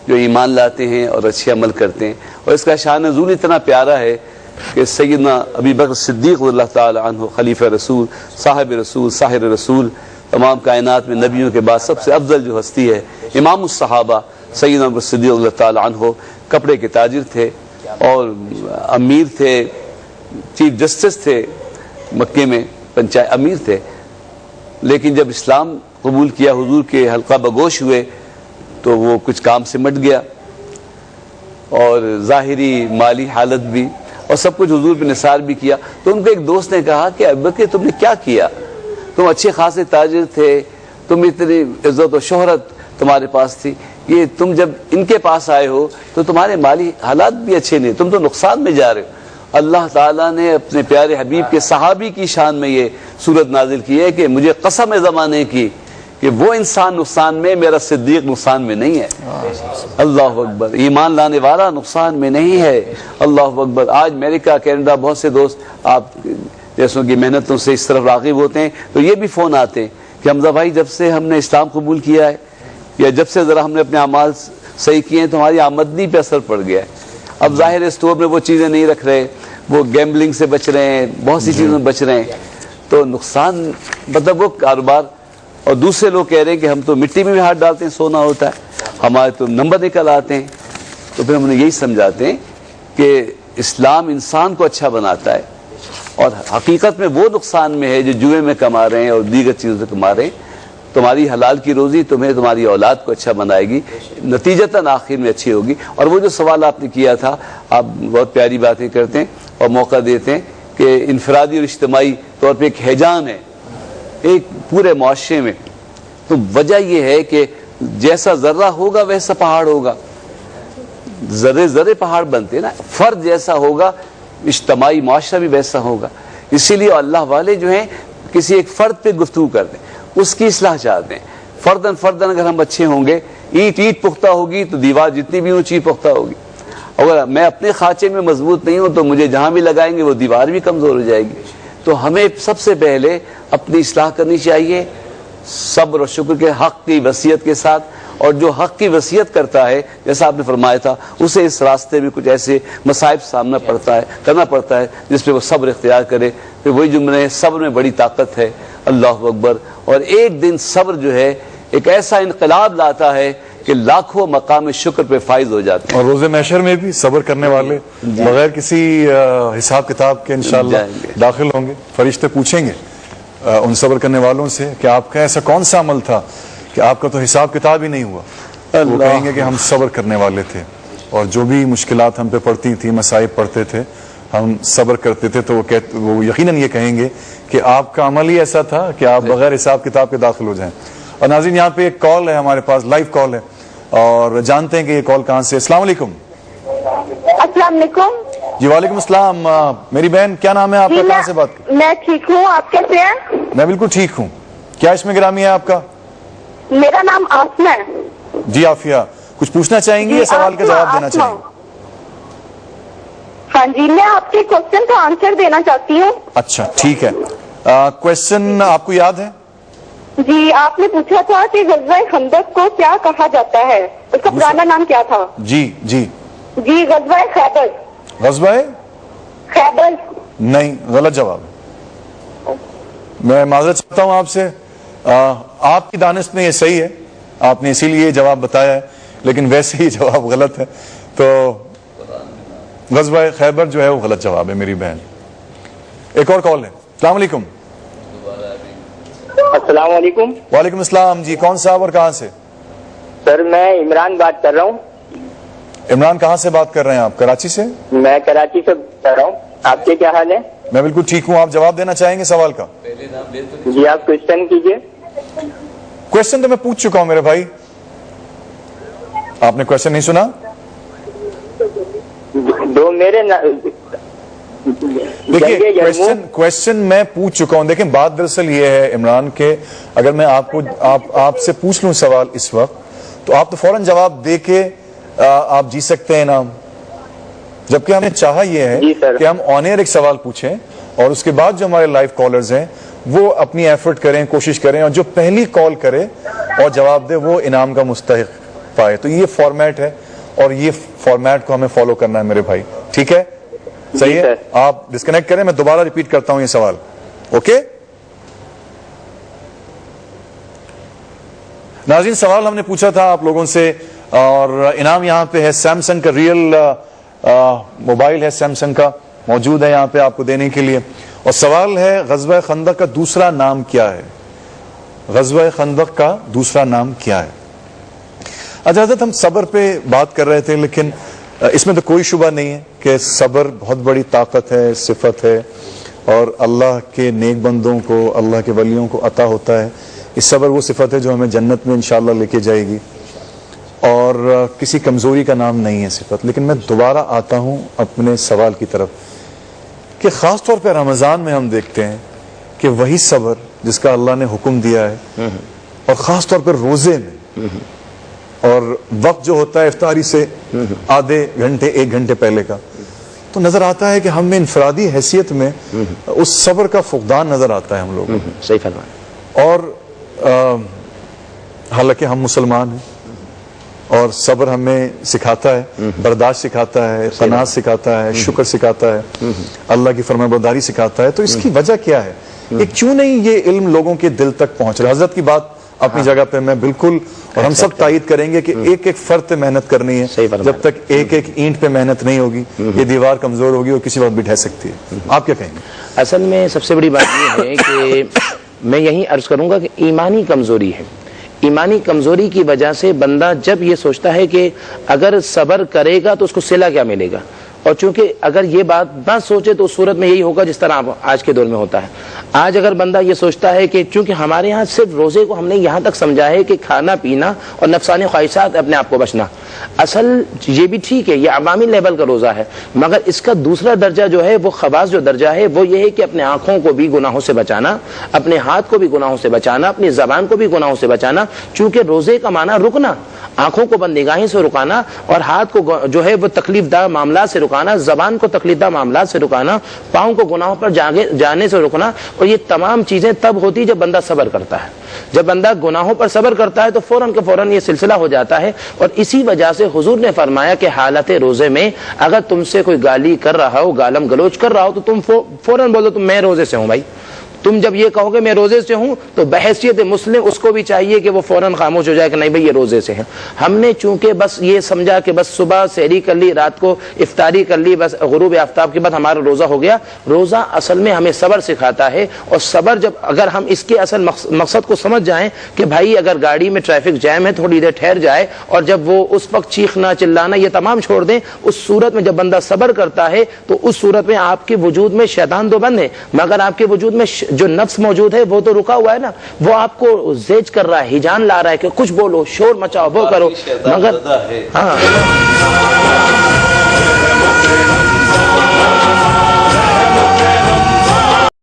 جو ایمان لاتے ہیں اور اچھے عمل کرتے ہیں. اور اس کا شان نزول اتنا پیارا ہے کہ سیدنا ابی بکر صدیق رضی اللہ تعالی عنہ خلیفہ رسول، صاحب رسول، ساحر رسول، تمام کائنات میں نبیوں کے بعد سب سے افضل جو ہستی ہے، امام الصحابہ سیدنا ابو بکر صدیق رضی اللہ تعالی عنہ کپڑے کے تاجر تھے اور امیر تھے، چیف جسٹس تھے مکے میں، پنچایت امیر تھے. لیکن جب اسلام قبول کیا، حضور کے حلقہ بگوش ہوئے، تو وہ کچھ کام سمٹ گیا اور ظاہری مالی حالت بھی اور سب کچھ حضور پہ نثار بھی کیا. تو ان کو ایک دوست نے کہا کہ ابو بکر تم نے کیا کیا؟ تم اچھے خاصے تاجر تھے، تم اتنی عزت و شہرت تمہارے پاس تھی، یہ تم جب ان کے پاس آئے ہو تو تمہارے مالی حالات بھی اچھے نہیں، تم تو نقصان میں جا رہے ہو. اللہ تعالیٰ نے اپنے پیارے حبیب کے صحابی کی شان میں یہ صورت نازل کی ہے کہ مجھے قسم ہے زمانے کی کہ وہ انسان نقصان میں، میرا صدیق نقصان میں نہیں ہے. اللہ اکبر. ایمان لانے والا نقصان میں نہیں ہے. اللہ اکبر. آج امریکہ، کینیڈا، بہت سے دوست آپ جیسوں کی محنتوں سے اس طرف راغب ہوتے ہیں تو یہ بھی فون آتے ہیں کہ حمزہ بھائی جب سے ہم نے اسلام قبول کیا ہے یا جب سے ذرا ہم نے اپنے اعمال صحیح کیے ہیں تو ہماری آمدنی پہ اثر پڑ گیا ہے. اب ظاہر اسٹور میں وہ چیزیں نہیں رکھ رہے، وہ گیمبلنگ سے بچ رہے ہیں، بہت سی چیزوں سے بچ رہے ہیں، تو نقصان مطلب وہ کاروبار. اور دوسرے لوگ کہہ رہے ہیں کہ ہم تو مٹی میں بھی ہاتھ ڈالتے ہیں سونا ہوتا ہے، ہمارے تو نمبر نکل آتے ہیں. تو پھر ہم نے یہی سمجھاتے ہیں کہ اسلام انسان کو اچھا بناتا ہے اور حقیقت میں وہ نقصان میں ہے جو جوئے میں کما رہے ہیں اور دیگر چیزوں سے کما رہے ہیں. تمہاری حلال کی روزی تمہیں تمہاری اولاد کو اچھا بنائے گی، نتیجتاً آخر میں اچھی ہوگی. اور وہ جو سوال آپ نے کیا تھا، آپ بہت پیاری باتیں کرتے ہیں اور موقع دیتے ہیں کہ انفرادی اور اجتماعی طور پہ ایک ہیجان ہے ایک پورے معاشرے میں. تو وجہ یہ ہے کہ جیسا ذرہ ہوگا ویسا پہاڑ ہوگا، ذرے ذرے پہاڑ بنتے نا. فرد جیسا ہوگا اجتماعی معاشرہ بھی ویسا ہوگا. اسی لیے اللہ والے جو ہیں کسی ایک فرد پہ گفتگو کرتے ہیں، اس کی اصلاح چاہتے ہیں. فردن اگر ہم اچھے ہوں گے، اینٹ پختہ ہوگی تو دیوار جتنی بھی اونچی پختہ ہوگی. اگر میں اپنے خانچے میں مضبوط نہیں ہوں تو مجھے جہاں بھی لگائیں گے وہ دیوار بھی کمزور ہو جائے گی. تو ہمیں سب سے پہلے اپنی اصلاح کرنی چاہیے صبر و شکر کے حق کی وصیت کے ساتھ. اور جو حق کی وصیت کرتا ہے جیسا آپ نے فرمایا تھا، اسے اس راستے میں کچھ ایسے مصائب سامنا کرنا پڑتا ہے جس پہ وہ صبر اختیار کرے. پھر وہی جملے، صبر میں بڑی طاقت ہے. اللہ اکبر. اور ایک دن صبر جو ہے ایک ایسا انقلاب لاتا ہے کہ لاکھوں مقام شکر پہ فائز ہو جاتے ہیں. اور روز محشر میں بھی صبر کرنے والے بغیر کسی حساب کتاب کے انشاءاللہ داخل ہوں گے. فرشتے پوچھیں گے ان صبر کرنے والوں سے کہ آپ کا ایسا کون سا عمل تھا کہ آپ کا تو حساب کتاب ہی نہیں ہوا. وہ کہیں گے کہ ہم صبر کرنے والے تھے اور جو بھی مشکلات ہم پہ پڑتی تھیں، مصائب پڑتے تھے، ہم صبر کرتے تھے. تو وہ یقیناً یہ کہیں گے کہ آپ کا عمل ہی ایسا تھا کہ آپ بغیر حساب کتاب کے داخل ہو جائیں. اور ناظرین یہاں پہ ایک کال ہے ہمارے پاس، لائیو کال ہے، اور جانتے ہیں کہ یہ کال کہاں سے. السلام علیکم. السلام علیکم. جی وعلیکم السلام. میری بہن کیا نام ہے آپ کا، کہاں سے بات؟ میں ٹھیک ہوں، آپ کیسے ہیں؟ میں بالکل ٹھیک ہوں. کیا اس میں گرامی ہے آپ کا؟ میرا نام آسمہ ہے. جی عافیہ، کچھ پوچھنا چاہیں گی یا سوال کا جواب دینا چاہیں گی؟ ہاں جی، میں آپ کے کوشچن کا آنسر دینا چاہتی ہوں. اچھا ٹھیک ہے. کوشچن آپ کو یاد ہے؟ جی، آپ نے پوچھا تھا کہ غزوہ خندق کو کیا کہا جاتا ہے، اس کا پرانا نام کیا تھا؟ جی جی جی، غزوہ خیبر. غزوہ خیبر نہیں، غلط جواب. میں معذرت چاہتا ہوں آپ سے. آپ کی دانست میں یہ صحیح ہے، آپ نے اسی لیے جواب بتایا ہے، لیکن ویسے ہی جواب غلط ہے. تو غزوہ خیبر جو ہے وہ غلط جواب ہے میری بہن. ایک اور کال ہے. السلام علیکم. السلام علیکم. وعلیکم السلام. جی کون صاحب اور کہاں سے؟ سر میں عمران بات کر رہا ہوں. عمران کہاں سے بات کر رہے ہیں آپ؟ کراچی سے؟ میں کراچی سے کر رہا ہوں. آپ کے کیا حال ہے؟ میں بالکل ٹھیک ہوں. آپ جواب دینا چاہیں گے سوال کا؟ جی آپ کوشچن کیجئے. کوشچن تو میں پوچھ چکا ہوں میرے بھائی. آپ نے کوشچن نہیں سنا؟ دو میرے دیکھیے کوشچن میں پوچھ چکا ہوں. دیکھیں بات دراصل یہ ہے عمران کہ اگر میں آپ سے پوچھ لوں سوال اس وقت تو آپ تو فوراً جواب دے کے آپ جی سکتے ہیں نام، جبکہ ہمیں چاہا یہ ہے کہ ہم آن ایئر ایک سوال پوچھیں اور اس کے بعد جو ہمارے لائیو کالرز ہیں وہ اپنی ایفرٹ کریں، کوشش کریں، اور جو پہلی کال کرے اور جواب دے وہ انعام کا مستحق پائے. تو یہ فارمیٹ ہے اور یہ فارمیٹ کو ہمیں فالو کرنا ہے میرے بھائی, ٹھیک ہے؟ صحیح ہے, آپ ڈسکنیکٹ کریں, میں دوبارہ ریپیٹ کرتا ہوں یہ سوال. اوکے ناظرین, سوال ہم نے پوچھا تھا آپ لوگوں سے, اور انعام یہاں پہ ہے سیمسنگ کا ریئل موبائل ہے, سیمسنگ کا موجود ہے یہاں پہ آپ کو دینے کے لیے. اور سوال ہے غزوہ خندق کا دوسرا نام کیا ہے؟ غزوہ خندق کا دوسرا نام کیا ہے؟ اچھا حضرت, ہم صبر پہ بات کر رہے تھے, لیکن اس میں تو کوئی شبہ نہیں ہے کہ صبر بہت بڑی طاقت ہے, صفت ہے, اور اللہ کے نیک بندوں کو, اللہ کے ولیوں کو عطا ہوتا ہے. اس صبر وہ صفت ہے جو ہمیں جنت میں انشاءاللہ لے کے جائے گی, اور کسی کمزوری کا نام نہیں ہے صفت. لیکن میں دوبارہ آتا ہوں اپنے سوال کی طرف کہ خاص طور پہ رمضان میں ہم دیکھتے ہیں کہ وہی صبر جس کا اللہ نے حکم دیا ہے, اور خاص طور پہ روزے میں, اور وقت جو ہوتا ہے افطاری سے آدھے گھنٹے 1 گھنٹے پہلے کا, تو نظر آتا ہے کہ ہم میں انفرادی حیثیت میں اس صبر کا فقدان نظر آتا ہے ہم لوگوں. صحیح فرمایا. اور حالانکہ ہم مسلمان ہیں, اور صبر ہمیں سکھاتا ہے, برداشت سکھاتا ہے, قناعت سکھاتا ہے, شکر سکھاتا ہے, اللہ کی فرمان برداری سکھاتا ہے. تو اس کی وجہ کیا ہے؟ کیوں نہیں یہ علم لوگوں کے دل تک پہنچ رہا؟ حضرت کی بات اپنی جگہ پہ میں بالکل, اور ہم سب تائید کریں گے کہ ایک ایک فرد پہ محنت کرنی ہے. جب تک ایک ایک اینٹ پہ محنت نہیں ہوگی, یہ دیوار کمزور ہوگی اور کسی وقت بھی ڈھہ سکتی ہے. آپ کیا کہیں گے؟ اصل میں سب سے بڑی بات یہ ہے کہ میں یہی عرض کروں گا کہ ایمانی کمزوری ہے. ایمانی کمزوری کی وجہ سے بندہ جب یہ سوچتا ہے کہ اگر صبر کرے گا تو اس کو صلہ کیا ملے گا, اور چونکہ اگر یہ بات نہ سوچے تو اس صورت میں یہی ہوگا جس طرح آج کے دور میں ہوتا ہے. آج اگر بندہ یہ سوچتا ہے کہ چونکہ ہمارے ہاں صرف روزے کو ہم نے یہاں تک سمجھا ہے کہ کھانا پینا اور نفسانی خواہشات اپنے آپ کو بچنا, اصل یہ بھی ٹھیک ہے, یہ عوامی لیول کا روزہ ہے, مگر اس کا دوسرا درجہ جو ہے وہ خواص جو درجہ ہے وہ یہ ہے کہ اپنے آنکھوں کو بھی گناہوں سے بچانا, اپنے ہاتھ کو بھی گناہوں سے بچانا, اپنی زبان کو بھی گناہوں سے بچانا. چونکہ روزے کا معنی رکنا, آنکھوں کو بد نگاہی سے رکانا, اور ہاتھ کو جو ہے وہ تکلیف دہ معاملات سے رکانا, زبان کو تکلیف دہ معاملات سے رکانا, پاؤں کو گناہوں پر جانے سے رکنا. اور یہ تمام چیزیں تب ہوتی جب بندہ صبر کرتا ہے. جب بندہ گناہوں پر صبر کرتا ہے تو فوراً کے فوراً یہ سلسلہ ہو جاتا ہے. اور اسی وجہ سے حضور نے فرمایا کہ حالت روزے میں اگر تم سے کوئی گالی کر رہا ہو, گالم گلوچ کر رہا ہو, تو تم فوراً بولو تم میں روزے سے ہوں. بھائی تم جب یہ کہو گے میں روزے سے ہوں تو بحیثیت مسلم اس کو بھی چاہیے کہ وہ فوراً خاموش ہو جائے کہ نہیں بھائی یہ روزے سے ہیں. ہم نے چونکہ بس یہ سمجھا کہ بس صبح سحری کر لی, رات کو افطاری کر لی, بس غروب آفتاب کے بعد ہمارا روزہ ہو گیا. روزہ اصل میں ہمیں صبر سکھاتا ہے. اور صبر جب اگر ہم اس کے اصل مقصد کو سمجھ جائیں کہ بھائی اگر گاڑی میں ٹریفک جیم ہے تھوڑی دیر ٹھہر جائے, اور جب وہ اس وقت چیخنا چلانا یہ تمام چھوڑ دیں, اس صورت میں جب بندہ صبر کرتا ہے تو اس صورت میں آپ کے وجود میں شیطان تو بند ہے, مگر آپ کے وجود میں جو نفس موجود ہے وہ تو رکا ہوا ہے نا, وہ آپ کو زیج کر رہا ہے, ہجان لا رہا ہے کہ کچھ بولو, شور مچاؤ, وہ کرو, مگر ہاں